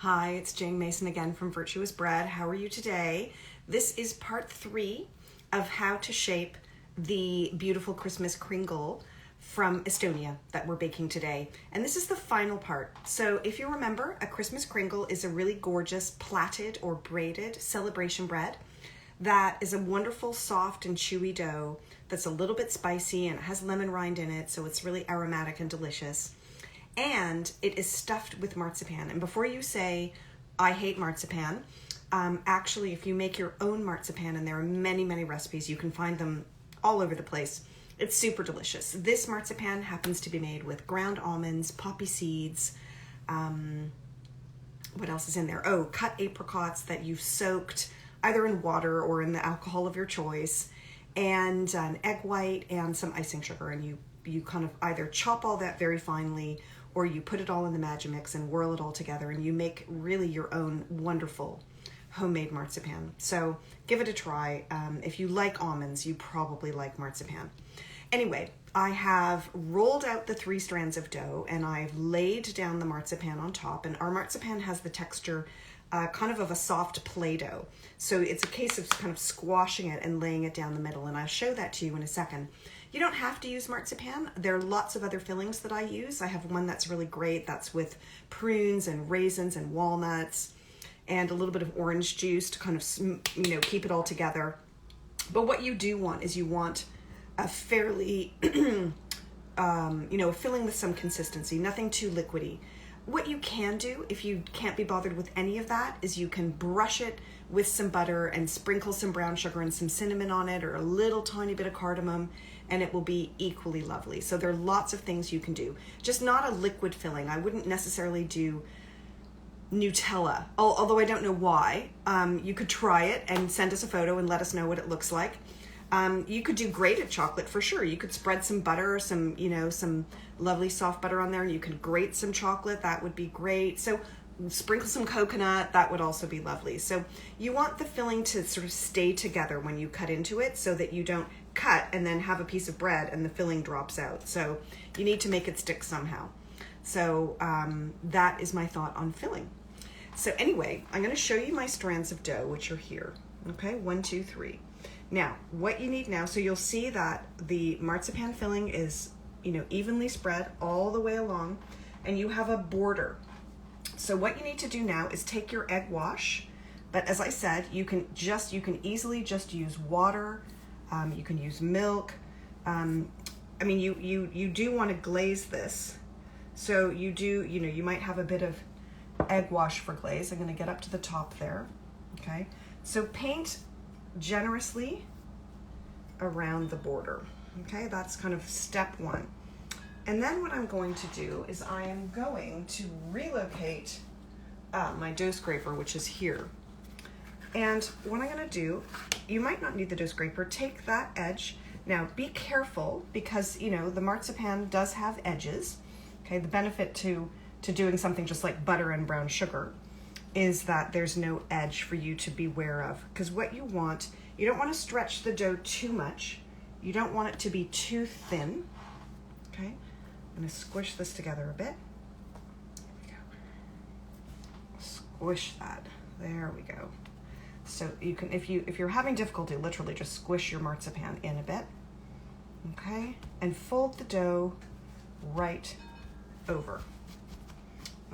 Hi, it's Jane Mason again from Virtuous Bread. How are you today? This is part 3 of how to shape the beautiful Christmas Kringle from Estonia that we're baking today. And this is the final part. So if you remember, a Christmas Kringle is a really gorgeous plaited or braided celebration bread that is a wonderful, soft and chewy dough that's a little bit spicy and it has lemon rind in it, so it's really aromatic and delicious. And it is stuffed with marzipan. And before you say, I hate marzipan, actually, if you make your own marzipan, and there are many, many recipes, you can find them all over the place, it's super delicious. This marzipan happens to be made with ground almonds, poppy seeds, what else is in there? Oh, cut apricots that you've soaked either in water or in the alcohol of your choice, and an egg white and some icing sugar. And you kind of either chop all that very finely or you put it all in the Magimix and whirl it all together, and you make really your own wonderful homemade marzipan. So give it a try. If you like almonds, you probably like marzipan. Anyway, I have rolled out the 3 strands of dough and I've laid down the marzipan on top, and our marzipan has the texture kind of a soft Play-Doh. So it's a case of kind of squashing it and laying it down the middle, and I'll show that to you in a second. You don't have to use marzipan. There are lots of other fillings that I use. I have one that's really great. That's with prunes and raisins and walnuts and a little bit of orange juice to kind of, keep it all together. But what you do want is you want a fairly, a filling with some consistency, nothing too liquidy. What you can do, if you can't be bothered with any of that, is you can brush it with some butter and sprinkle some brown sugar and some cinnamon on it, or a little tiny bit of cardamom, and it will be equally lovely. So there are lots of things you can do. Just not a liquid filling. I wouldn't necessarily do Nutella, although I don't know why. You could try it and send us a photo and let us know what it looks like. You could do grated chocolate for sure. You could spread some butter, some lovely soft butter on there. You could grate some chocolate. That would be great. So sprinkle some coconut. That would also be lovely. So you want the filling to sort of stay together when you cut into it, so that you don't cut and then have a piece of bread and the filling drops out. So you need to make it stick somehow. So that is my thought on filling. So anyway, I'm going to show you my strands of dough, which are here. Okay, 1, 2, 3. Now, what you need now, so you'll see that the marzipan filling is, evenly spread all the way along, and you have a border. So what you need to do now is take your egg wash, but as I said, you can easily just use water. You can use milk. You do want to glaze this. So you might have a bit of egg wash for glaze. I'm going to get up to the top there. Okay. So paint generously around the border. Okay, that's kind of step 1. And then what I'm going to do is I am going to relocate my dough scraper, which is here. And what I'm going to do, you might not need the dough scraper. Take that edge. Now be careful, because the marzipan does have edges. Okay, the benefit to doing something just like butter and brown sugar is that there's no edge for you to beware of. Because what you don't want to stretch the dough too much. You don't want it to be too thin. Okay, I'm going to squish this together a bit. There we go. Squish that. There we go. So you can, if you're having difficulty, literally just squish your marzipan in a bit. Okay, and fold the dough right over.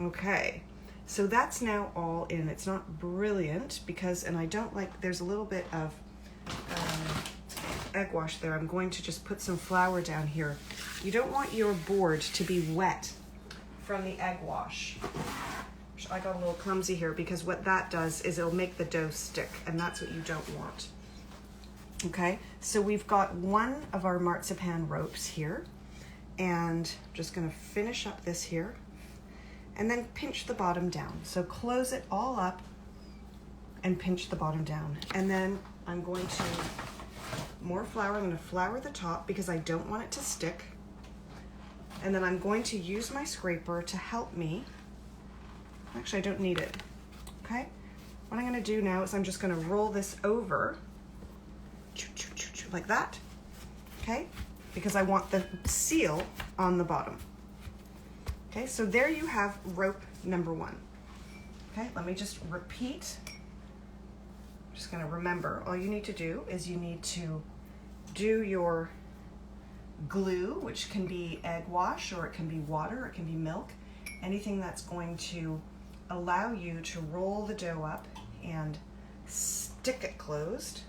Okay. So that's now all in. It's not brilliant and I don't like, there's a little bit of egg wash there. I'm going to just put some flour down here. You don't want your board to be wet from the egg wash. I got a little clumsy here, because what that does is it'll make the dough stick, and that's what you don't want. Okay, so we've got one of our marzipan ropes here, and I'm just going to finish up this here. And then pinch the bottom down. So close it all up and pinch the bottom down. And then I'm going to, more flour, I'm going to flour the top because I don't want it to stick. And then I'm going to use my scraper to help me. Actually, I don't need it. Okay? What I'm going to do now is I'm just going to roll this over like that. Okay? Because I want the seal on the bottom. Okay, so there you have rope number 1. Okay, let me just repeat. I'm just gonna remember, all you need to do is you need to do your glue, which can be egg wash, or it can be water, or it can be milk, anything that's going to allow you to roll the dough up and stick it closed.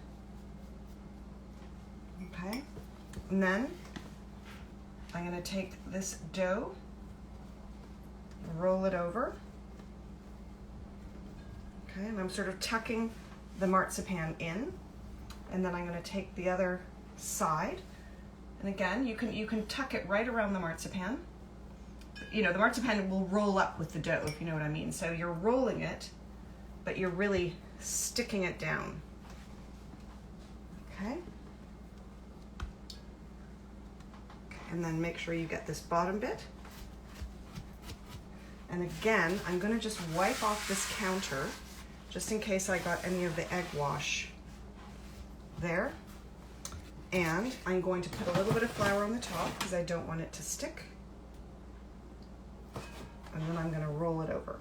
Okay, and then I'm going to take this dough, roll it over. Okay, and I'm sort of tucking the marzipan in, and then I'm going to take the other side, and again you can tuck it right around the marzipan. You know, the marzipan will roll up with the dough, if you know what I mean. So you're rolling it, but you're really sticking it down. Okay. And then make sure you get this bottom bit. And again, I'm going to just wipe off this counter just in case I got any of the egg wash there. And I'm going to put a little bit of flour on the top because I don't want it to stick. And then I'm going to roll it over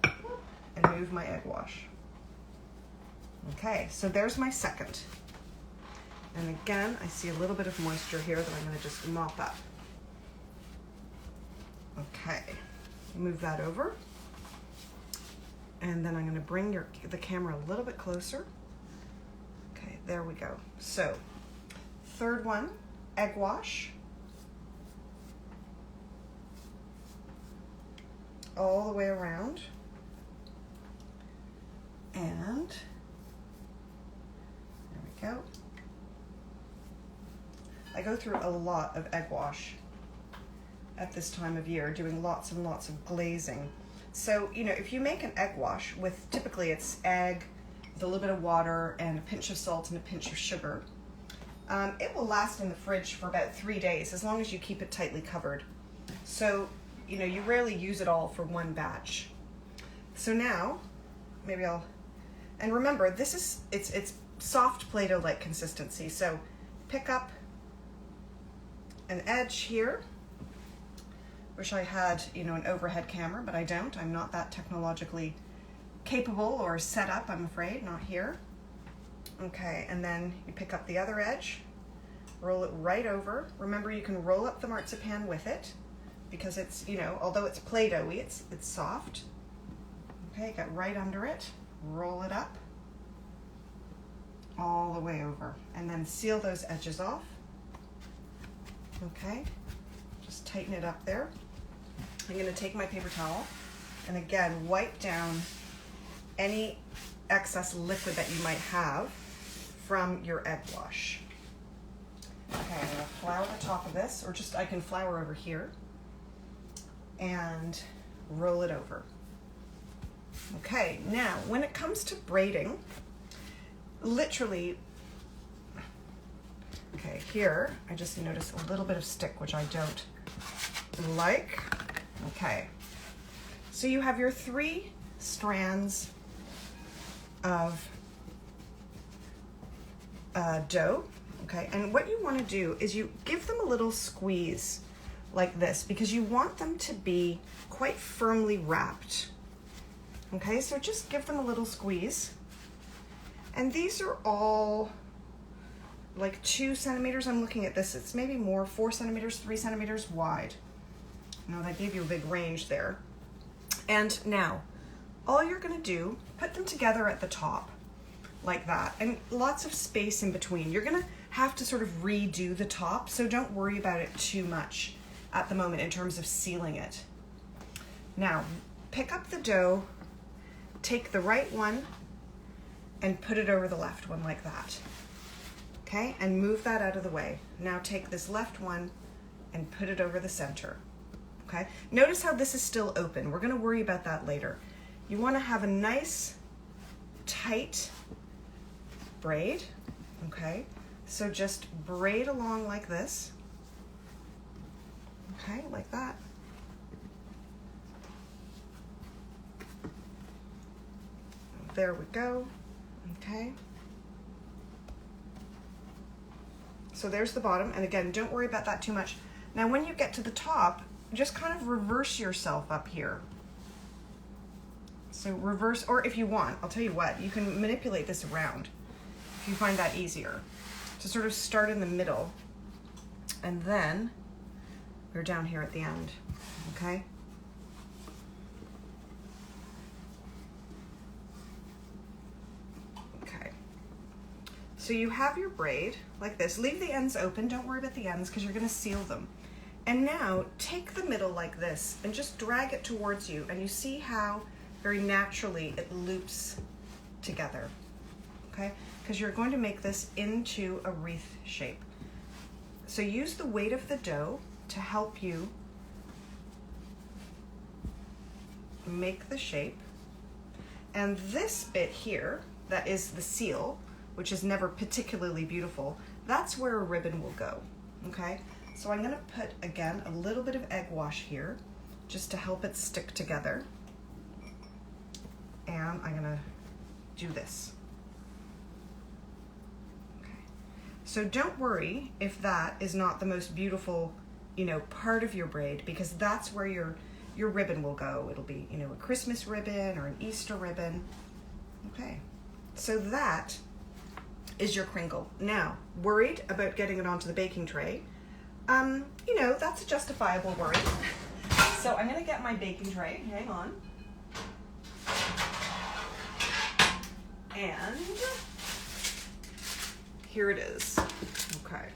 and move my egg wash. Okay, so there's my second. And again, I see a little bit of moisture here that I'm going to just mop up. Okay, move that over. And then I'm going to bring the camera a little bit closer. Okay, there we go. So, third one, egg wash. All the way around. And there we go. I go through a lot of egg wash at this time of year, doing lots and lots of glazing. So, you know, if you make an egg wash with, typically it's egg with a little bit of water and a pinch of salt and a pinch of sugar, it will last in the fridge for about 3 days as long as you keep it tightly covered. So, you know, you rarely use it all for one batch. So now, maybe I'll, and remember, this is, it's soft Play-Doh-like consistency. So pick up an edge here. Wish I had, you know, an overhead camera, but I don't. I'm not that technologically capable or set up, I'm afraid, not here. Okay, and then you pick up the other edge, roll it right over. Remember, you can roll up the marzipan with it because it's, you know, although it's Play-Doh-y, it's soft. Okay, get right under it, roll it up all the way over, and then seal those edges off. Okay, just tighten it up there. I'm going to take my paper towel and again wipe down any excess liquid that you might have from your egg wash. Okay, I'm going to flour the top of this, or just I can flour over here and roll it over. Okay, now when it comes to braiding, literally, okay, here I just noticed a little bit of stick, which I don't like. Okay, so you have your 3 strands of dough, okay, and what you want to do is you give them a little squeeze like this because you want them to be quite firmly wrapped. Okay, so just give them a little squeeze. And these are all like 2 centimeters. I'm looking at this, it's maybe more, 4 centimeters, 3 centimeters wide. Now that gave you a big range there. And now, all you're gonna do, put them together at the top, like that, and lots of space in between. You're gonna have to sort of redo the top, so don't worry about it too much at the moment in terms of sealing it. Now, pick up the dough, take the right one, and put it over the left one like that. Okay, and move that out of the way. Now take this left one and put it over the center. Okay, notice how this is still open. We're gonna worry about that later. You wanna have a nice, tight braid, okay? So just braid along like this. Okay, like that. There we go, okay? So there's the bottom, and again, don't worry about that too much. Now when you get to the top, just kind of reverse yourself up here. So reverse, or if you want, I'll tell you what, you can manipulate this around if you find that easier. To sort of start in the middle, and then we're down here at the end, okay? Okay. So you have your braid like this. Leave the ends open, don't worry about the ends because you're gonna seal them. And now take the middle like this and just drag it towards you, and you see how very naturally it loops together, okay? Because you're going to make this into a wreath shape. So use the weight of the dough to help you make the shape. And this bit here, that is the seal, which is never particularly beautiful, that's where a ribbon will go, okay? So I'm gonna put, again, a little bit of egg wash here, just to help it stick together. And I'm gonna do this. Okay. So don't worry if that is not the most beautiful, you know, part of your braid, because that's where your ribbon will go. It'll be, you know, a Christmas ribbon or an Easter ribbon. Okay, so that is your kringle. Now, worried about getting it onto the baking tray? You know, that's a justifiable worry. So I'm gonna get my baking tray, hang on. And here it is, okay.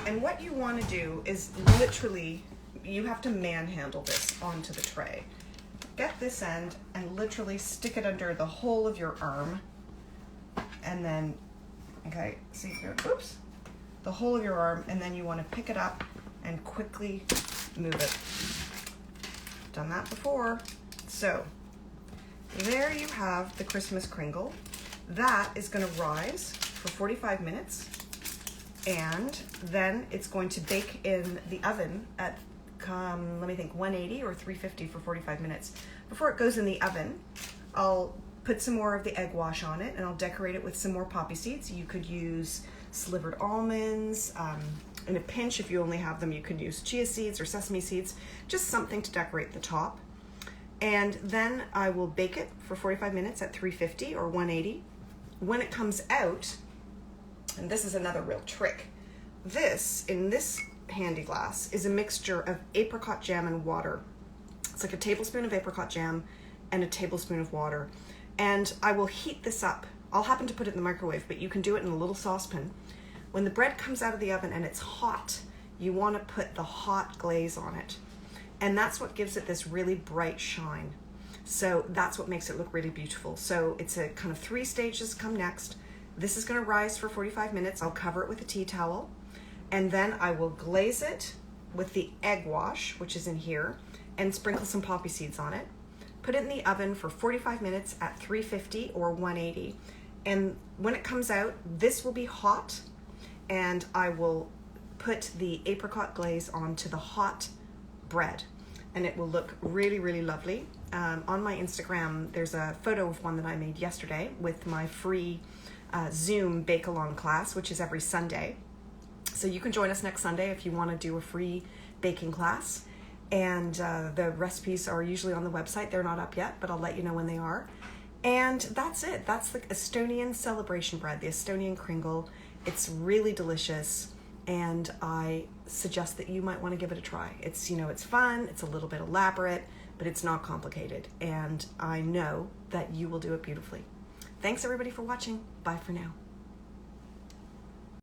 And what you wanna do is literally, you have to manhandle this onto the tray. Get this end and literally stick it under the whole of your arm. And then, okay, see here, oops. The whole of your arm, and then you want to pick it up and quickly move it. Done that before. So there you have the Christmas kringle. That is going to rise for 45 minutes, and then it's going to bake in the oven at let me think, 180 or 350 for 45 minutes. Before it goes in the oven, I'll put some more of the egg wash on it, and I'll decorate it with some more poppy seeds. You could use slivered almonds. In a pinch, if you only have them, you could use chia seeds or sesame seeds, just something to decorate the top. And then I will bake it for 45 minutes at 350 or 180. When it comes out, and this is another real trick, in this handy glass is a mixture of apricot jam and water. It's like a tablespoon of apricot jam and a tablespoon of water. And I will heat this up. I'll happen to put it in the microwave, but you can do it in a little saucepan. When the bread comes out of the oven and it's hot, you want to put the hot glaze on it. And that's what gives it this really bright shine. So that's what makes it look really beautiful. So it's a kind of 3 stages come next. This is going to rise for 45 minutes. I'll cover it with a tea towel. And then I will glaze it with the egg wash, which is in here, and sprinkle some poppy seeds on it. Put it in the oven for 45 minutes at 350 or 180. And when it comes out, this will be hot, and I will put the apricot glaze onto the hot bread, and it will look really, really lovely. On my Instagram, there's a photo of one that I made yesterday with my free Zoom bake-along class, which is every Sunday. So you can join us next Sunday if you want to do a free baking class. And the recipes are usually on the website. They're not up yet, but I'll let you know when they are. And that's it. That's the Estonian celebration bread, the Estonian kringle. It's really delicious, and I suggest that you might want to give it a try. It's, you know, it's fun, it's a little bit elaborate, but it's not complicated. And I know that you will do it beautifully. Thanks everybody for watching. Bye for now.